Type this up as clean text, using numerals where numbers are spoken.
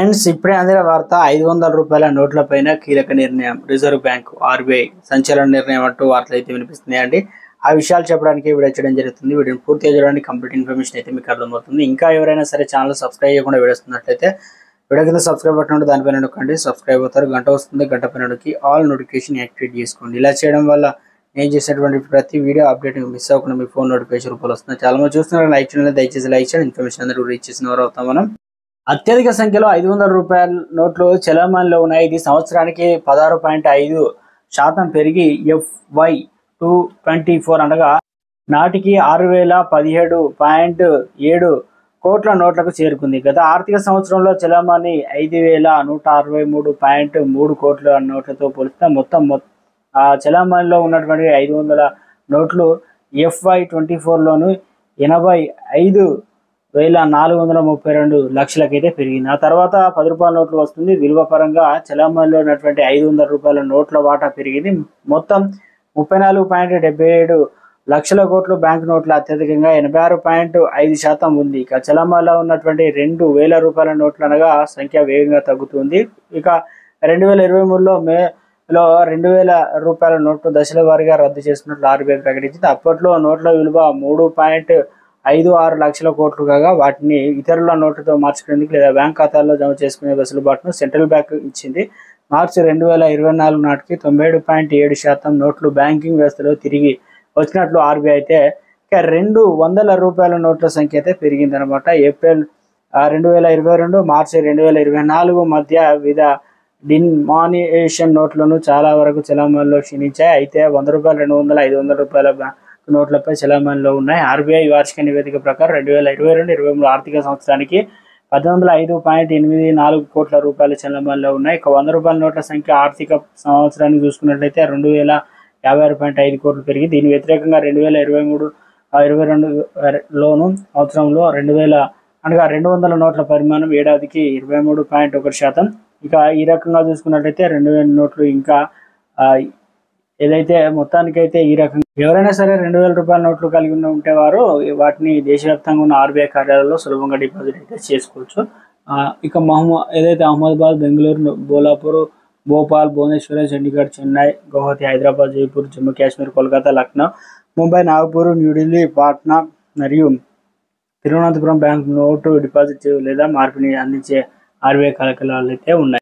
Friends, ఇప్పుడే అందిన వార్త 500 రూపాయల నోట్లపైన కీలక నిర్ణయం. రిజర్వ్ బ్యాంక్ ఆర్బీఐ సంచలన నిర్ణయం అంటూ వార్తలు అయితే వినిపిస్తున్నాయండి. ఆ విషయాలు చెప్పడానికి వీడియో చేయడం జరుగుతుంది. వీడియోని పూర్తిగా చూడండి, కంప్లీట్ ఇన్ఫర్మేషన్ అయితే మీకు అర్థమవుతుంది. ఇంకా ఎవరైనా సరే ఛానల్ సబ్స్క్రైబ్ చేయకుండా వీడియోస్తున్నట్లయితే వీడియో కింద సబ్స్క్రైబ్ బటన్ ఉంటుంది, దానిపైన నొక్కండి. సబ్స్క్రైబ్ అవుతారు, గంట వస్తుంది, గంట పైన నొక్కి ఆల్ నోటిఫికేషన్ యాక్టివేట్ చేసుకోండి. ఇలా చేయడం వల్ల నేను చేసేటువంటి ప్రతి వీడియో అప్డేట్ మిస్ అవ్వకుండా మీ ఫోన్ నోటిఫికేషన్ రూపాయలు వస్తుంది. చాలా మంది చూస్తున్నారు, లైక్ చేయండి, దయచేసి లైక్ చేయండి. ఇన్ఫర్మేషన్ అందరూ రీచ్ చేసిన వారు అవుతాం మనం. అత్యధిక సంఖ్యలో 500 రూపాయల నోట్లు చలామణిలో ఉన్నాయి. ఇది సంవత్సరానికి 16.5% పెరిగి FY 2024 అనగా నాటికి 6017.7 కోట్ల నోట్లకు చేరుకుంది. గత ఆర్థిక సంవత్సరంలో చలామణి 5163.3 కోట్ల నోట్లతో పోలిస్తే మొత్తం చలామణిలో ఉన్నటువంటి 500 నోట్లు FY 2024లోను 85,432 లక్షలకైతే పెరిగింది. ఆ తర్వాత 10 రూపాయల నోట్లు వస్తుంది. విలువ పరంగా చలామణిలో ఉన్నటువంటి 500 రూపాయల నోట్ల వాటా పెరిగింది. మొత్తం 34.77 లక్షల కోట్లు బ్యాంక్ నోట్లు అత్యధికంగా 86.5% ఉంది. ఇక చలామణిలో ఉన్నటువంటి 2,000 రూపాయల నోట్లు అనగా సంఖ్య వేగంగా తగ్గుతుంది. ఇక 2023లో మేలో 2,000 రూపాయల నోట్లు దశల వారీగా రద్దు చేస్తున్నట్లు ఆర్బీఐ ప్రకటించింది. అప్పట్లో నోట్ల విలువ 3.56 లక్షల కోట్లు కాగా వాటిని ఇతరుల నోట్లతో మార్చుకునేందుకు లేదా బ్యాంక్ ఖాతాల్లో జమ చేసుకునే వెసులుబాటును సెంట్రల్ బ్యాంక్ ఇచ్చింది. మార్చి 2024 నాటికి 97.7% నోట్లు బ్యాంకింగ్ వ్యవస్థలో తిరిగి వచ్చినట్లు ఆర్బీఐ అయితే ఇక 200 రూపాయల నోట్ల సంఖ్య అయితే పెరిగిందనమాట. ఏప్రిల్ 2022 మార్చి 2024 మధ్య వివిధ డినామినేషన్ నోట్లను చాలా వరకు చలామణిలో క్షీణించాయి. అయితే 100 రూపాయలు, 200, 500 రూపాయల నోట్లపై చలామణిలో ఉన్నాయి. ఆర్బీఐ వార్షిక నివేదిక ప్రకారం 2022-23 ఆర్థిక సంవత్సరానికి 1805.84 కోట్ల రూపాయల చలామణిలో ఉన్నాయి. ఇక 100 రూపాయల నోట్ల సంఖ్య ఆర్థిక సంవత్సరాన్ని చూసుకున్నట్లయితే 2056.5 కోట్లు పెరిగి దీని వ్యతిరేకంగా 2023-22లోను సంవత్సరంలో 200 నోట్ల పరిమాణం ఏడాదికి 23.1%. ఇక ఈ రకంగా చూసుకున్నట్లయితే 2000 నోట్లు ఇంకా ఏదైతే మొత్తానికైతే ఈ రకంగా ఎవరైనా సరే 2,000 రూపాయల నోట్లు కలిగి ఉంటే వారు వాటిని దేశవ్యాప్తంగా ఉన్న ఆర్బీఐ కార్యాలయాల్లో సులభంగా డిపాజిట్ అయితే చేసుకోవచ్చు. ఇక ఏదైతే అహ్మదాబాద్, బెంగళూరు, బోలాపూర్, భోపాల్, భువనేశ్వర్, చండీగఢ్, చెన్నై, గౌహతి, హైదరాబాద్, జైపూర్, జమ్మూ కాశ్మీర్, కోల్కతా, లక్నో, ముంబై, నాగపూర్, న్యూఢిల్లీ, పాట్నా మరియు తిరువనంతపురం బ్యాంక్ నోటు డిపాజిట్ లేదా మార్పిడిని అందించే ఆర్బీఐ కార్యాలయాలు అయితే ఉన్నాయి.